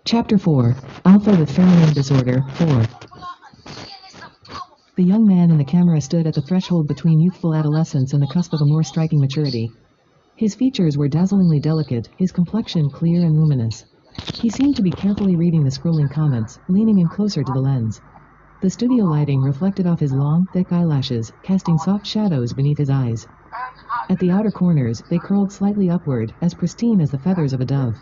Chapter 4. Alpha with Pheromone Disorder 4. The young man in the camera stood at the threshold between youthful adolescence and the cusp of a more striking maturity. His features were dazzlingly delicate, his complexion clear and luminous. He seemed to be carefully reading the scrolling comments, leaning in closer to the lens. The studio lighting reflected off his long, thick eyelashes, casting soft shadows beneath his eyes. At the outer corners, they curled slightly upward, as pristine as the feathers of a dove.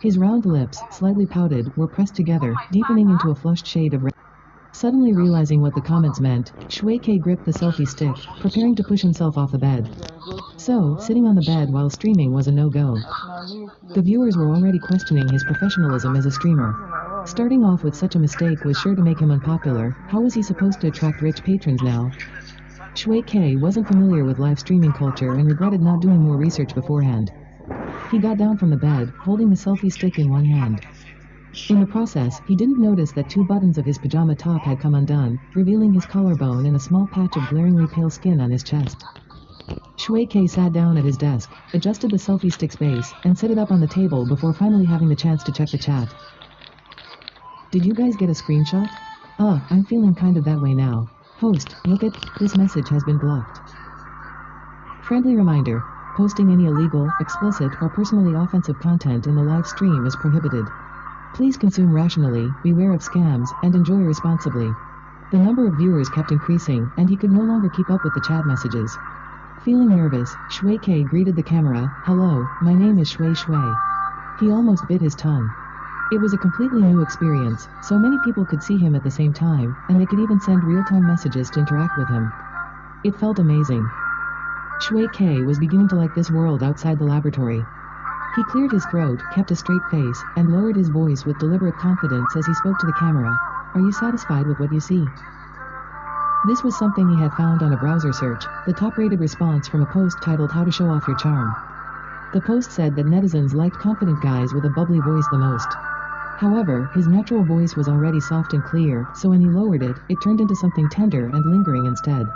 His round lips, slightly pouted, were pressed together, deepening into a flushed shade of red. Suddenly realizing what the comments meant, Shui Que gripped the selfie stick, preparing to push himself off the bed. So, sitting on the bed while streaming was a no-go. The viewers were already questioning his professionalism as a streamer. Starting off with such a mistake was sure to make him unpopular. How was he supposed to attract rich patrons now? Shui Que wasn't familiar with live streaming culture and regretted not doing more research beforehand. He got down from the bed, holding the selfie stick in one hand. In the process, he didn't notice that 2 buttons of his pajama top had come undone, revealing his collarbone and a small patch of glaringly pale skin on his chest. Shui Que sat down at his desk, adjusted the selfie stick's base, and set it up on the table before finally having the chance to check the chat. Did you guys get a screenshot? I'm feeling kind of that way now. Host, look at, this message has been blocked. Friendly reminder, posting any illegal, explicit, or personally offensive content in the live stream is prohibited. Please consume rationally, beware of scams, and enjoy responsibly. The number of viewers kept increasing, and he could no longer keep up with the chat messages. Feeling nervous, Shui Que greeted the camera. Hello, my name is Shui. He almost bit his tongue. It was a completely new experience, so many people could see him at the same time, and they could even send real-time messages to interact with him. It felt amazing. Shui Que was beginning to like this world outside the laboratory. He cleared his throat, kept a straight face, and lowered his voice with deliberate confidence as he spoke to the camera. Are you satisfied with what you see? This was something he had found on a browser search, the top-rated response from a post titled How to Show Off Your Charm. The post said that netizens liked confident guys with a bubbly voice the most. However, his natural voice was already soft and clear, so when he lowered it, it turned into something tender and lingering instead.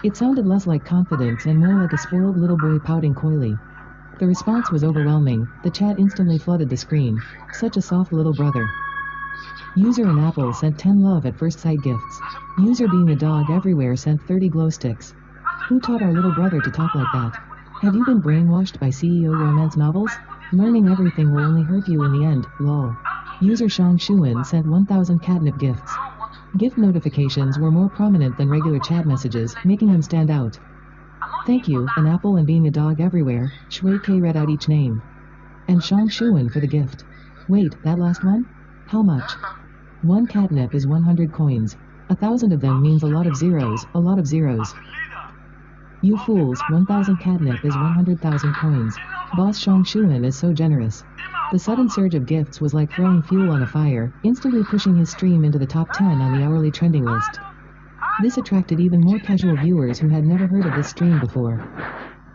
It sounded less like confidence and more like a spoiled little boy pouting coyly. The response was overwhelming. The chat instantly flooded the screen. Such a soft little brother. User in Apple sent 10 love at first sight gifts. User being a dog everywhere sent 30 glow sticks. Who taught our little brother to talk like that? Have you been brainwashed by CEO romance novels? Learning everything will only hurt you in the end, lol. User Shang Shuan sent 1,000 catnip gifts. Gift notifications were more prominent than regular chat messages, making them stand out. Thank you, an apple and being a dog everywhere. Shui Que read out each name. And Shang Shuan for the gift. Wait, that last one? How much? 1 catnip is 100 coins. 1,000 of them means a lot of zeros, a lot of zeros. You fools, 1,000 catnip is 100,000 coins. Boss Shang Shuan is so generous. The sudden surge of gifts was like throwing fuel on a fire, instantly pushing his stream into the top 10 on the hourly trending list. This attracted even more casual viewers who had never heard of this stream before.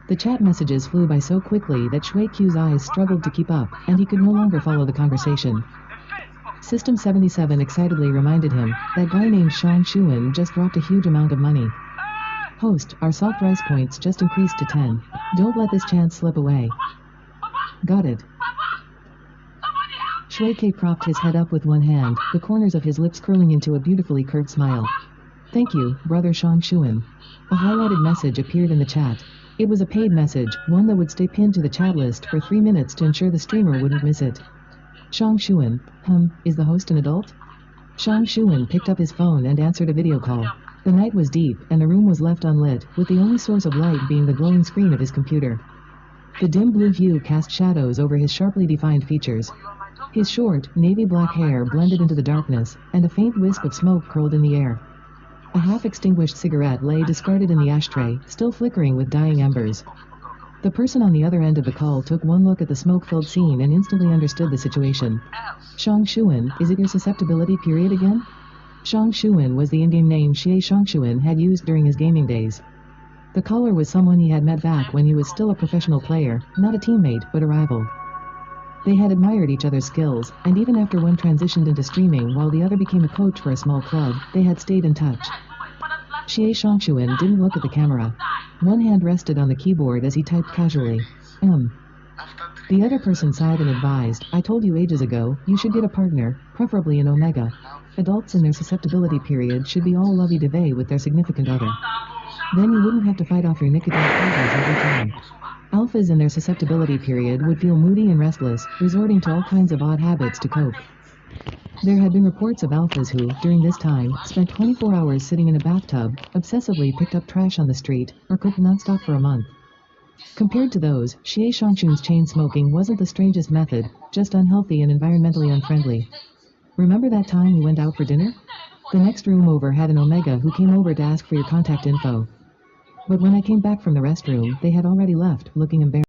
The chat messages flew by so quickly that Shui Que's eyes struggled to keep up, and he could no longer follow the conversation. System 77 excitedly reminded him, that guy named Shang Shuan just dropped a huge amount of money. Host, our soft rice points just increased to 10. Don't let this chance slip away. Got it. Shui Que propped his head up with one hand, the corners of his lips curling into a beautifully curved smile. Thank you, brother Shang Shuan. A highlighted message appeared in the chat. It was a paid message, one that would stay pinned to the chat list for 3 minutes to ensure the streamer wouldn't miss it. Shang Shuan, is the host an adult? Shang Shuan picked up his phone and answered a video call. The night was deep, and the room was left unlit, with the only source of light being the glowing screen of his computer. The dim blue hue cast shadows over his sharply defined features. His short, navy-black hair blended into the darkness, and a faint wisp of smoke curled in the air. A half-extinguished cigarette lay discarded in the ashtray, still flickering with dying embers. The person on the other end of the call took one look at the smoke-filled scene and instantly understood the situation. Shang Shuan, is it your susceptibility period again? Shang Shuan was the in-game name Xie Shangshuan had used during his gaming days. The caller was someone he had met back when he was still a professional player, not a teammate, but a rival. They had admired each other's skills, and even after one transitioned into streaming while the other became a coach for a small club, they had stayed in touch. Xie Shangshuan didn't look at the camera. One hand rested on the keyboard as he typed casually. The other person sighed and advised, I told you ages ago, you should get a partner, preferably an omega. Adults in their susceptibility period should be all lovey-dovey with their significant other. Then you wouldn't have to fight off your nicotine cravings every time. Alphas in their susceptibility period would feel moody and restless, resorting to all kinds of odd habits to cope. There had been reports of alphas who, during this time, spent 24 hours sitting in a bathtub, obsessively picked up trash on the street, or cooked nonstop for a month. Compared to those, Xie Shangchun's chain smoking wasn't the strangest method, just unhealthy and environmentally unfriendly. Remember that time we went out for dinner? The next room over had an omega who came over to ask for your contact info. But when I came back from the restroom, they had already left, looking embarrassed.